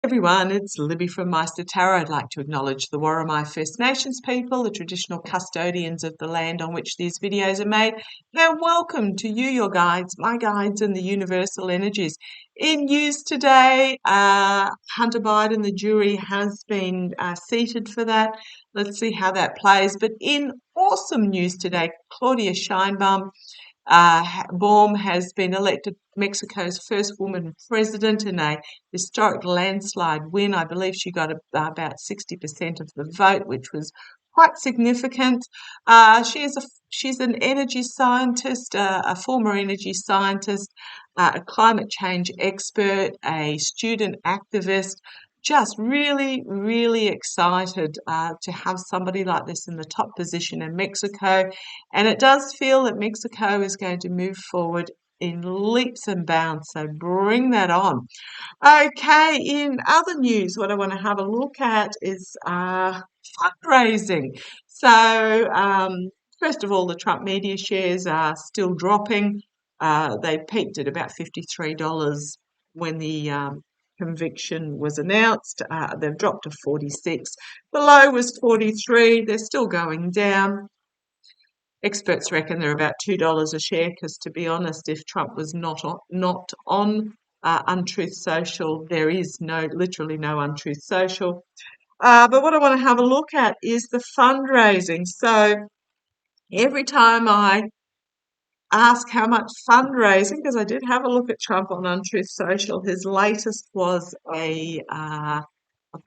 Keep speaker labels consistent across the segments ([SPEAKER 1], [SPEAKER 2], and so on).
[SPEAKER 1] Everyone, it's Libby from maighstirtarot. I'd like to acknowledge the Worimi First Nations people, the traditional custodians of the land on which these videos are made, and welcome to you, your guides, my guides, and the universal energies. In news today, Hunter Biden, the jury has been seated for that. Let's see how that plays. But in awesome news today, Claudia Sheinbaum Baum has been elected Mexico's first woman president in a historic landslide win. I believe she got about 60% of the vote, which was quite significant. She's an energy scientist, a former energy scientist, a climate change expert, a student activist. Just really, really excited to have somebody like this in the top position in Mexico. And it does feel that Mexico is going to move forward in leaps and bounds. So bring that on. Okay, in other news, what I want to have a look at is fundraising. So, first of all, the Trump media shares are still dropping. They peaked at about $53 when the conviction was announced. They've dropped to 46. The low was 43. They're still going down. Experts reckon they're about $2 a share because, to be honest, if Trump was not on Untruth Social, there is literally no Untruth Social. But what I want to have a look at is the fundraising. So every time I ask how much fundraising, because I did have a look at Trump on Untruth Social, his latest was a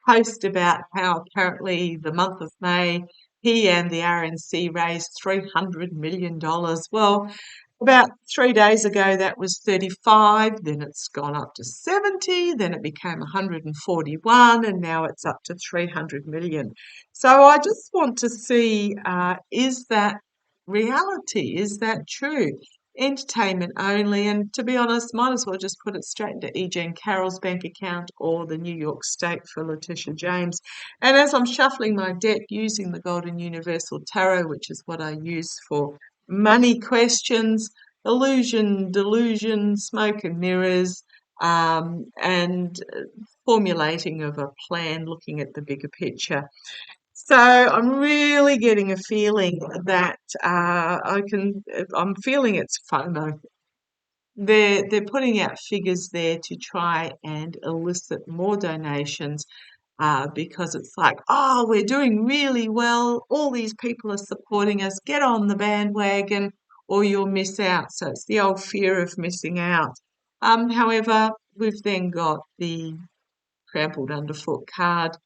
[SPEAKER 1] post about how apparently the month of May he and the RNC raised $300 million. Well, about 3 days ago that was 35, then it's gone up to 70, then it became 141, and now it's up to 300 million. So I just want to see, is that reality? Is that true? Entertainment only, and to be honest, might as well just put it straight into E. Jean Carroll's bank account or the New York State for Letitia James. And as I'm shuffling my deck using the Golden Universal Tarot, which is what I use for money questions, illusion, delusion, smoke and mirrors, and formulating of a plan, looking at the bigger picture. So I'm really getting a feeling that I'm feeling it's FOMO. They're putting out figures there to try and elicit more donations because it's like, oh, we're doing really well. All these people are supporting us. Get on the bandwagon or you'll miss out. So it's the old fear of missing out. However, we've then got the trampled underfoot card,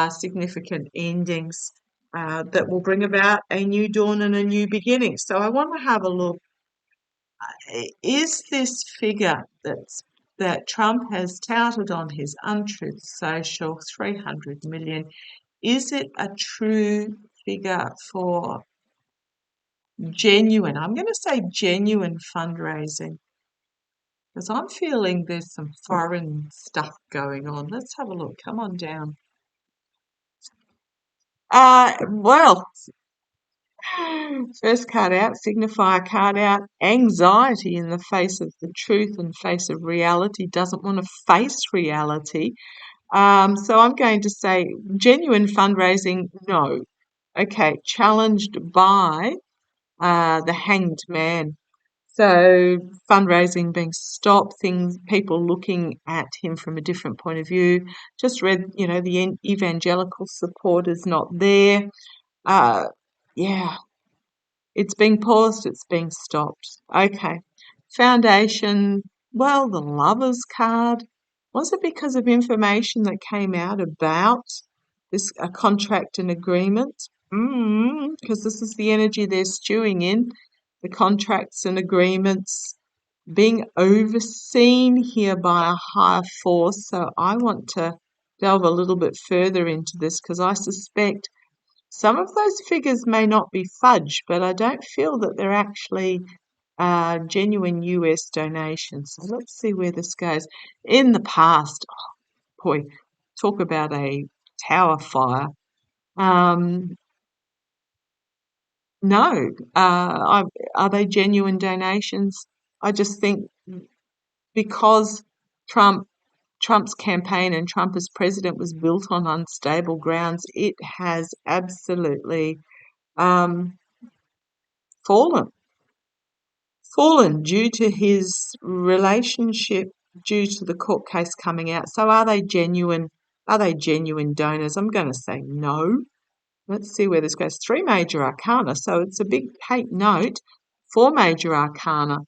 [SPEAKER 1] significant endings that will bring about a new dawn and a new beginning. So I want to have a look. Is this figure that Trump has touted on his Untruth Social, 300 million, is it a true figure for genuine, I'm going to say genuine fundraising? Because I'm feeling there's some foreign stuff going on. Let's have a look. Come on down. Well, first card out, signifier card out, anxiety in the face of the truth and face of reality, doesn't want to face reality. So I'm going to say genuine fundraising, no. Okay, challenged by the hanged man. So fundraising being stopped, people looking at him from a different point of view. Just read, the evangelical support is not there. Yeah, it's being paused, it's being stopped. Okay. Foundation, well, the Lovers card. Was it because of information that came out about a contract and agreement? Because this is the energy they're stewing in, the contracts and agreements being overseen here by a higher force. So I want to delve a little bit further into this because I suspect some of those figures may not be fudge, but I don't feel that they're actually genuine US donations. So let's see where this goes. In the past, boy, talk about a tower fire. No, are they genuine donations? I just think because Trump Trump's campaign and Trump as president was built on unstable grounds, it has absolutely fallen. Fallen due to his relationship, due to the court case coming out. So are they genuine? Are they genuine donors? I'm going to say no. Let's see where this goes. 3 major arcana. So it's a big take note. 4 major arcana.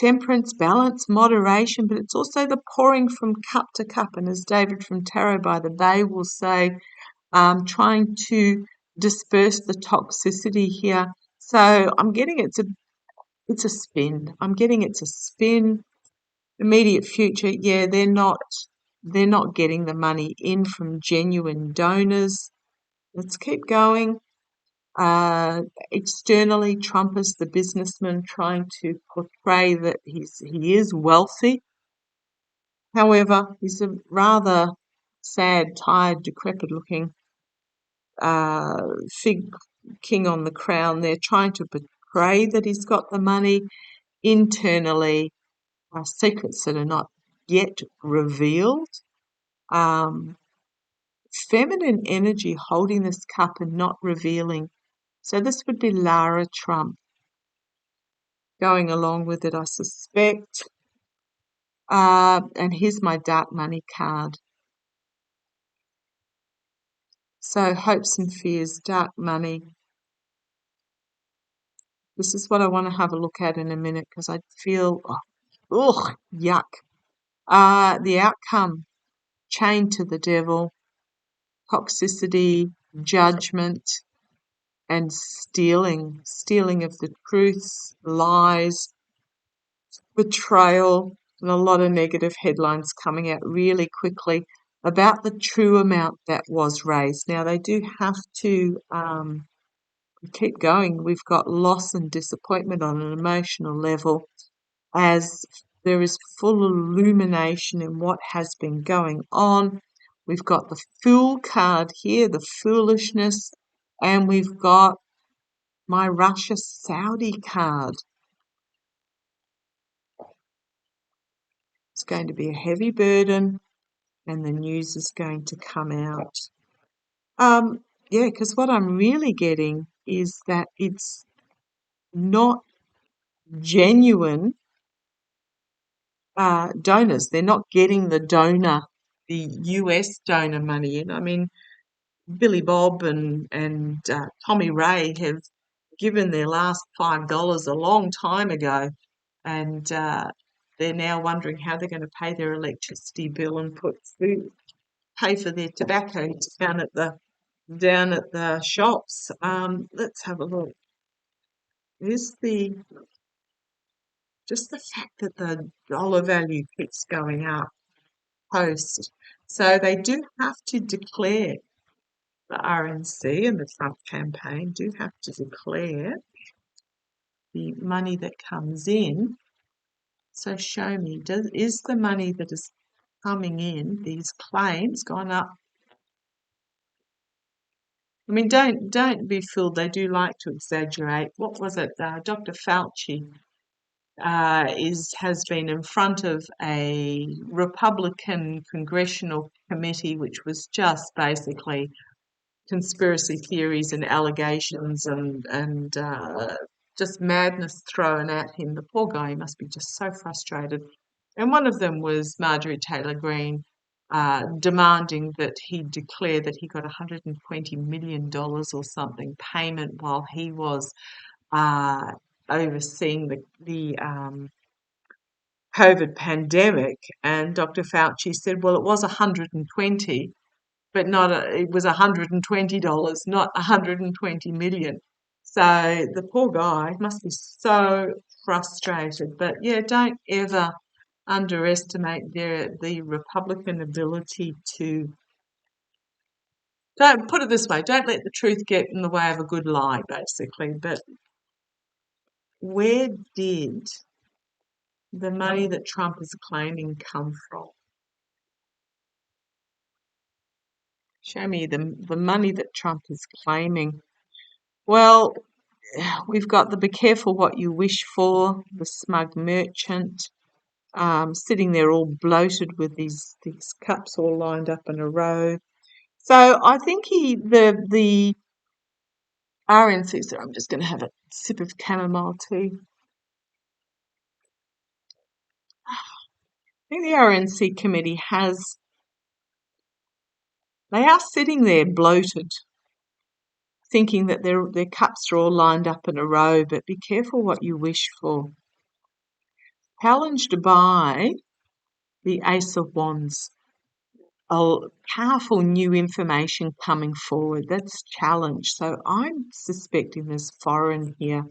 [SPEAKER 1] Temperance, balance, moderation, but it's also the pouring from cup to cup. And as David from Tarot by the Bay will say, trying to disperse the toxicity here. So I'm getting it's a spin. I'm getting it's a spin. Immediate future, yeah, they're not getting the money in from genuine donors. Let's keep going. Externally, Trump is the businessman trying to portray that he is wealthy. However, he's a rather sad, tired, decrepit-looking fig king on the crown. They're trying to portray that he's got the money. Internally, secrets that are not yet revealed. Feminine energy holding this cup and not revealing. So this would be Lara Trump going along with it, I suspect. And here's my dark money card. So hopes and fears, dark money. This is what I want to have a look at in a minute because I feel, yuck. The outcome, chained to the devil, toxicity, judgment, and stealing of the truths, lies, betrayal, and a lot of negative headlines coming out really quickly about the true amount that was raised. Now, they do have to keep going. We've got loss and disappointment on an emotional level as there is full illumination in what has been going on. We've got the Fool card here, the foolishness, and we've got my Russia Saudi card. It's going to be a heavy burden, and the news is going to come out. Yeah, because what I'm really getting is that it's not genuine donors. They're not getting the US donor money in. I mean, Billy Bob and Tommy Ray have given their last $5 a long time ago, and they're now wondering how they're going to pay their electricity bill and pay for their tobacco down at the shops. Let's have a look. Is just the fact that the dollar value keeps going up post. So they do have to declare, the RNC and the Trump campaign do have to declare the money that comes in. So show me, is the money that is coming in, these claims, gone up? I mean, don't be fooled. They do like to exaggerate. What was it? Dr. Fauci has been in front of a Republican congressional committee, which was just basically conspiracy theories and allegations and just madness thrown at him. The poor guy must be just so frustrated. And one of them was Marjorie Taylor Greene demanding that he declare that he got $120 million or something payment while he was overseeing the COVID pandemic. And Dr. Fauci said, well, it was 120, but it was $120, not 120 million. So the poor guy must be so frustrated. But yeah, don't ever underestimate the Republican ability to. Don't put it this way. Don't let the truth get in the way of a good lie, basically. But where did the money that Trump is claiming come from? Show me the money that Trump is claiming. Well, we've got the be careful what you wish for, the smug merchant, sitting there all bloated with these cups all lined up in a row. So I think the RNC, so I'm just going to have a sip of chamomile tea. I think the RNC committee they are sitting there bloated, thinking that their cups are all lined up in a row, but be careful what you wish for. Challenged by the Ace of Wands. Powerful new information coming forward. That's challenge. So I'm suspecting there's foreign here.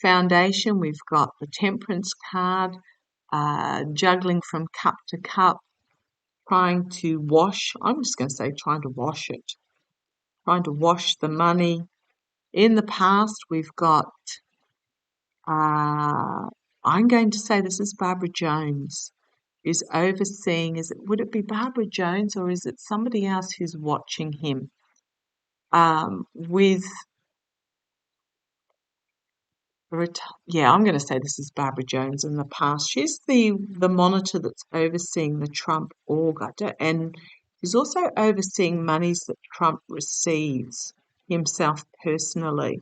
[SPEAKER 1] Foundation, we've got the Temperance card, juggling from cup to cup, trying to wash. I'm just going to say trying to wash it. Trying to wash the money. In the past, we've got, I'm going to say this is Barbara Jones, is overseeing. Would it be Barbara Jones or is it somebody else who's watching him? With yeah, I'm going to say this is Barbara Jones in the past. She's the monitor that's overseeing the Trump org, and she's also overseeing monies that Trump receives himself personally.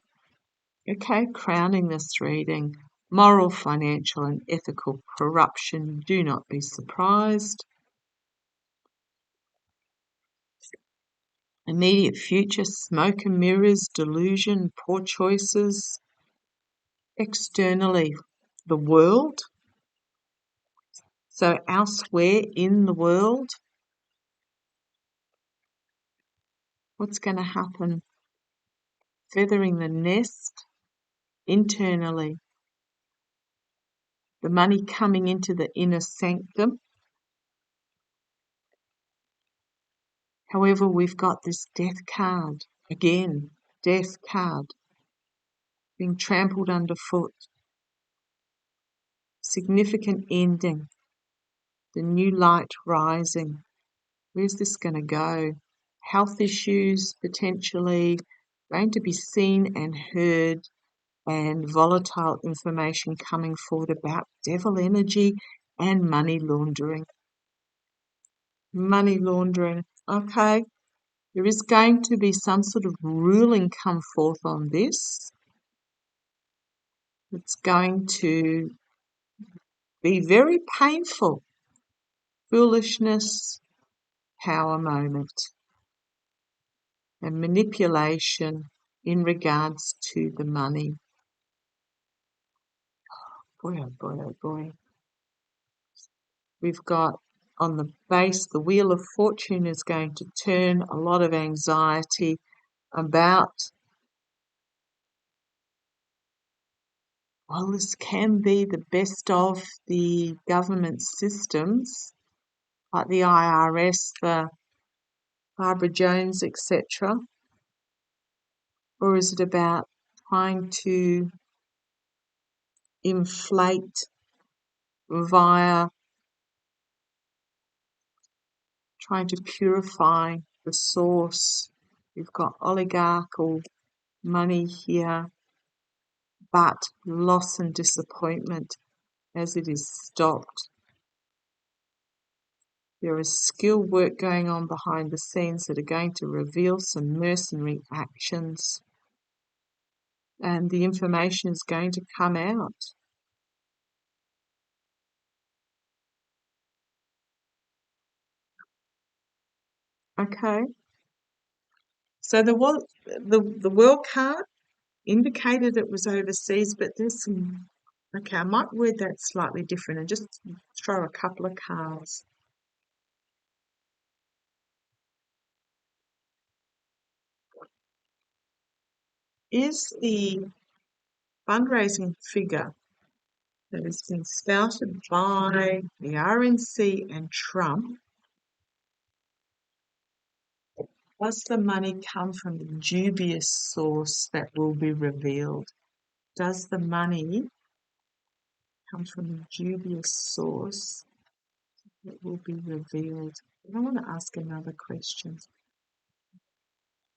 [SPEAKER 1] Okay, crowning this reading, moral, financial, and ethical corruption. Do not be surprised. Immediate future, smoke and mirrors, delusion, poor choices. Externally, the world. So elsewhere in the world, what's going to happen? Feathering the nest internally. The money coming into the inner sanctum. However, we've got this death card. Again, death card. Being trampled underfoot. Significant ending. The new light rising. Where's this going to go? Health issues potentially going to be seen and heard, and volatile information coming forward about devil energy and money laundering. Money laundering, okay. There is going to be some sort of ruling come forth on this. It's going to be very painful. Foolishness, power moment, and manipulation in regards to the money. Boy, oh boy, oh boy. We've got on the base, the Wheel of Fortune is going to turn, a lot of anxiety about, well, this can be the best of the government systems, like the IRS, the Barbara Jones, etc. Or is it about trying to inflate via trying to purify the source? We've got oligarchical money here, but loss and disappointment as it is stopped. There is skill work going on behind the scenes that are going to reveal some mercenary actions, and the information is going to come out. Okay, so the world card indicated it was overseas, but there's some. Okay, I might word that slightly different and just throw a couple of cards. Is the fundraising figure that has been spouted by the RNC and Trump, does the money come from a dubious source that will be revealed? Does the money come from a dubious source that will be revealed? I want to ask another question.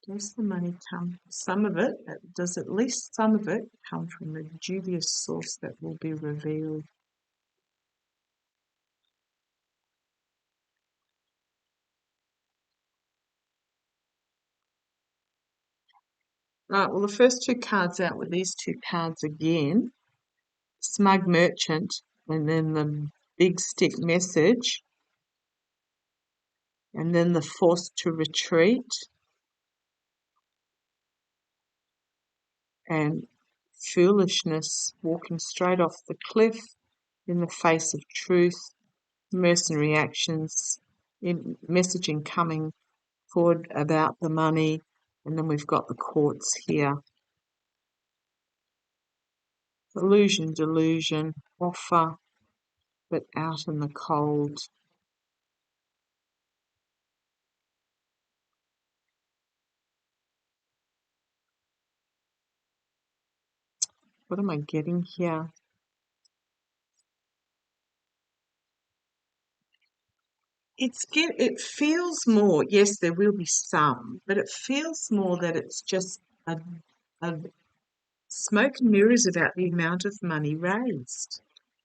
[SPEAKER 1] Does the money come, some of it, does at least some of it come from a dubious source that will be revealed? Right, well, the first two cards out with these two cards again, Smug Merchant, and then the Big Stick Message, and then the Forced to Retreat, and Foolishness, walking straight off the cliff in the face of truth, mercenary actions, messaging coming forward about the money, and then we've got the courts here. Illusion, delusion, offer, but out in the cold. What am I getting here? It feels more, yes, there will be some, but it feels more that it's just a smoke and mirrors about the amount of money raised.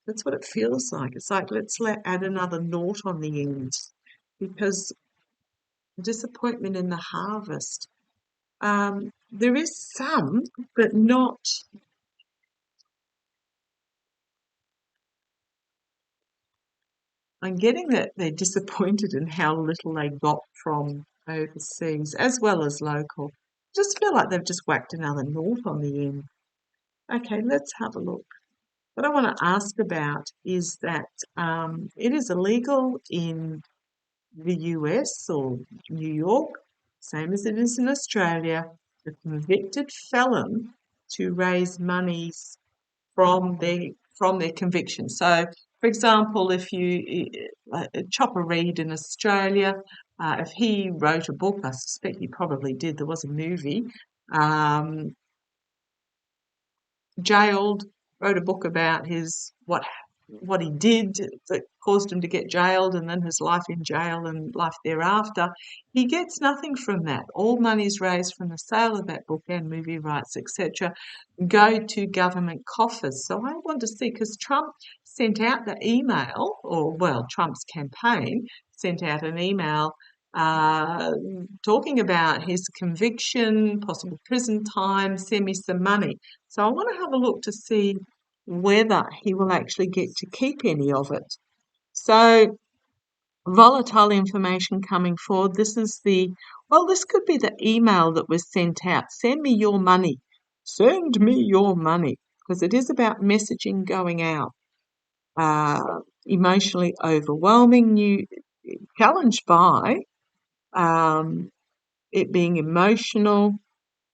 [SPEAKER 1] That's what it feels like. It's like, let's add another naught on the end, because disappointment in the harvest. There is some, but not. I'm getting that they're disappointed in how little they got from overseas as well as local. Just feel like they've just whacked another naught on the end. Okay, let's have a look. What I want to ask about is that it is illegal in the US or New York, same as it is in Australia, for a convicted felon to raise monies from their conviction. So, for example, if you Chopper Read in Australia, if he wrote a book, I suspect he probably did. There was a movie. Um, Jailed, wrote a book about his what he did that caused him to get jailed, and then his life in jail and life thereafter. He gets nothing from that. All monies raised from the sale of that book and movie rights, etc., go to government coffers. So I want to see, because Trump sent out the email, or well, Trump's campaign sent out an email uh, talking about his conviction, possible prison time, send me some money. So I want to have a look to see whether he will actually get to keep any of it. So volatile information coming forward. This could be the email that was sent out. Send me your money. Send me your money. Because it is about messaging going out. Emotionally overwhelming you, challenged by it being emotional,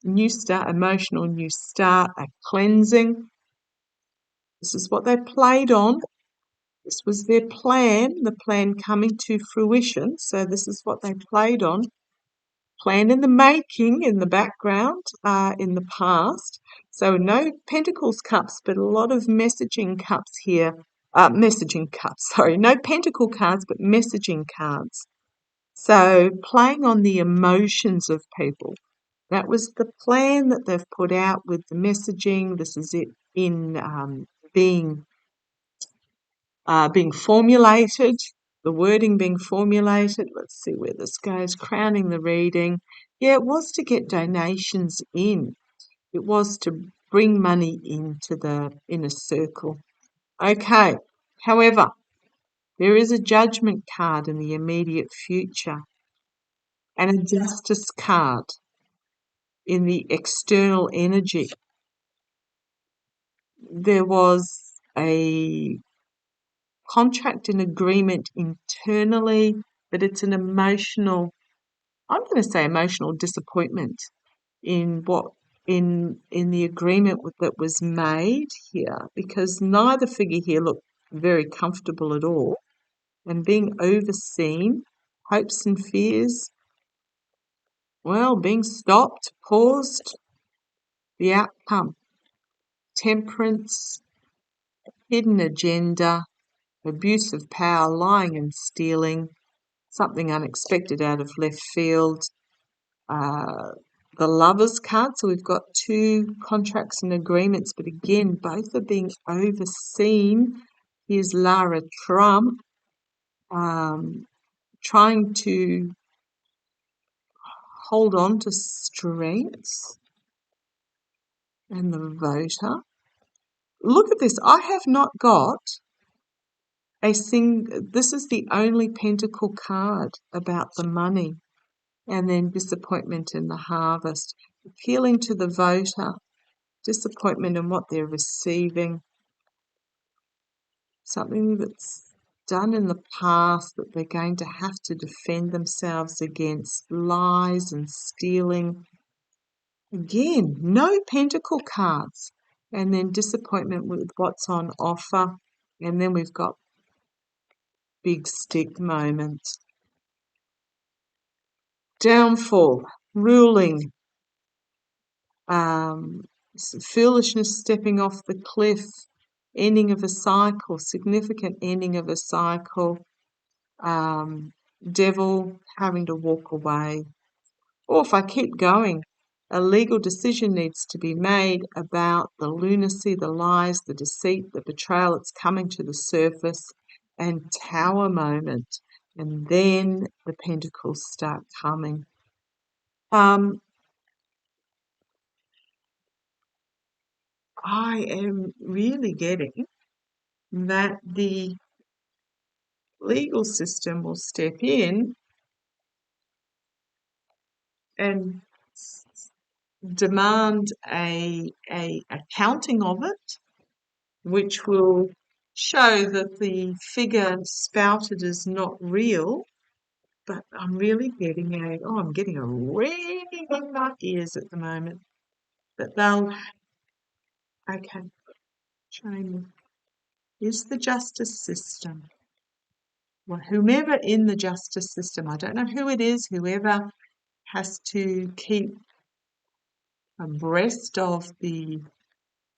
[SPEAKER 1] emotional new start, a cleansing. This is what they played on. This was their plan, the plan coming to fruition. So this is what they played on. Plan in the making, in the background, in the past. So no Pentacles cups, but a lot of messaging cups here. Messaging cups, sorry. No Pentacle cards, but messaging cards. So playing on the emotions of people. That was the plan that they've put out with the messaging. This is it in being formulated, the wording being formulated. Let's see where this goes. Crowning the reading. Yeah, it was to get donations in. It was to bring money into the inner circle. Okay, however, there is a judgment card in the immediate future and a justice card in the external energy. There was a contract and agreement internally, but it's an I'm going to say emotional disappointment in what in the agreement that was made here, because neither figure here looked very comfortable at all, and being overseen, hopes and fears, well, being stopped, paused, the outcome, temperance, hidden agenda, abuse of power, lying and stealing, something unexpected out of left field, the Lovers card. So we've got two contracts and agreements, but again, both are being overseen. Here's Lara Trump trying to hold on to strengths, and the Voter. Look at this. I have not got this is the only Pentacle card about the money, and then disappointment in the Harvest. Appealing to the Voter, disappointment in what they're receiving, something that's done in the past that they're going to have to defend themselves against, lies and stealing. Again, no Pentacle cards, and then disappointment with what's on offer, and then we've got big stick moment. Downfall, ruling, foolishness stepping off the cliff, ending of a cycle, significant ending of a cycle, devil having to walk away. Or if I keep going, a legal decision needs to be made about the lunacy, the lies, the deceit, the betrayal. It's coming to the surface, and Tower moment. And then the pentacles start coming. I am really getting that the legal system will step in and demand a accounting of it, which will show that the figure spouted is not real. But I'm really getting I'm getting a ringing in my ears at the moment. That okay, show me. Is the justice system, well, whomever in the justice system, I don't know who it is, whoever has to keep abreast of the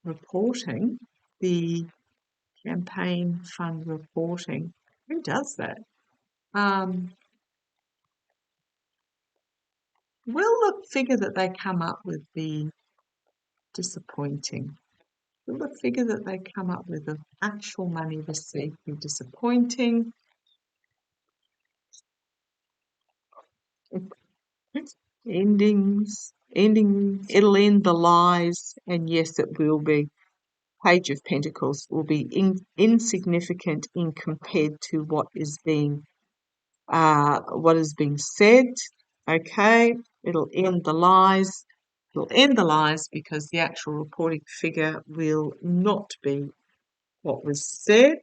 [SPEAKER 1] reporting, the campaign fund reporting. Who does that? Will the figure that they come up with be disappointing? Will the figure that they come up with of actual money received be disappointing? Ending, it'll end the lies, and yes, it will be. Page of Pentacles will be insignificant in compared to what is being said. Okay, it'll end the lies. It'll end the lies because the actual reporting figure will not be what was said.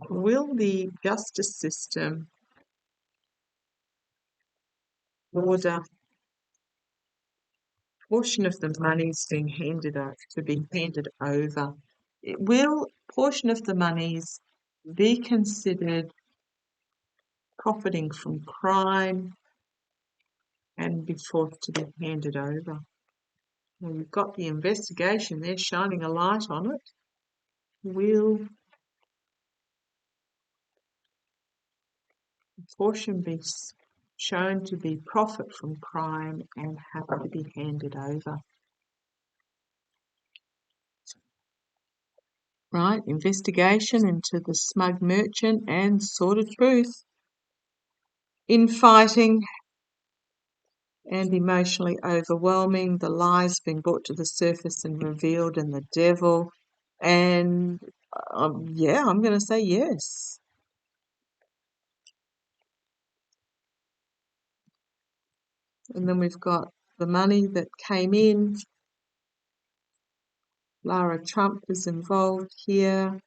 [SPEAKER 1] Will the justice system order portion of the monies being handed over? Will portion of the monies be considered profiting from crime and be forced to be handed over? Well, you've got the investigation there shining a light on it. Will a portion be shown to be profit from crime and have to be handed over? Right, investigation into the smug merchant and sordid truth. Infighting and emotionally overwhelming, the lies being brought to the surface and revealed, and the devil. And yeah, I'm going to say yes. And then we've got the money that came in. Lara Trump is involved here,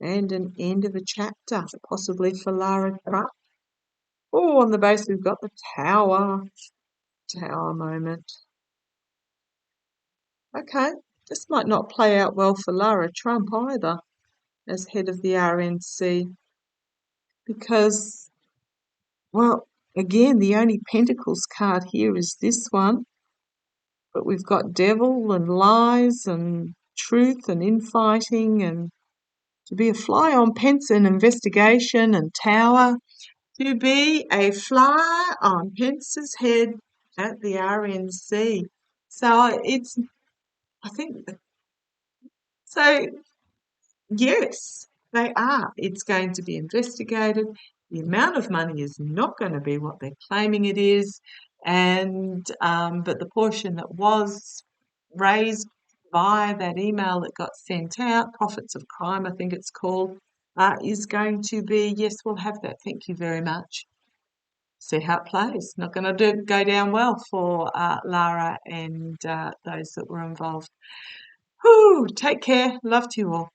[SPEAKER 1] and an end of a chapter, possibly for Lara Trump. Oh, on the base we've got the Tower moment. Okay, this might not play out well for Lara Trump either as head of the RNC, because, well, again, the only Pentacles card here is this one, but we've got devil and lies and truth and infighting, and to be a fly on Pence and investigation and Tower, to be a fly on Pence's head at the RNC. So it's, I think, so yes, they are. It's going to be investigated. The amount of money is not going to be what they're claiming it is, and but the portion that was raised by that email that got sent out, Profits of Crime, I think it's called, is going to be, yes, we'll have that. Thank you very much. See how it plays. Not going to go down well for Lara and those that were involved. Whew, take care. Love to you all.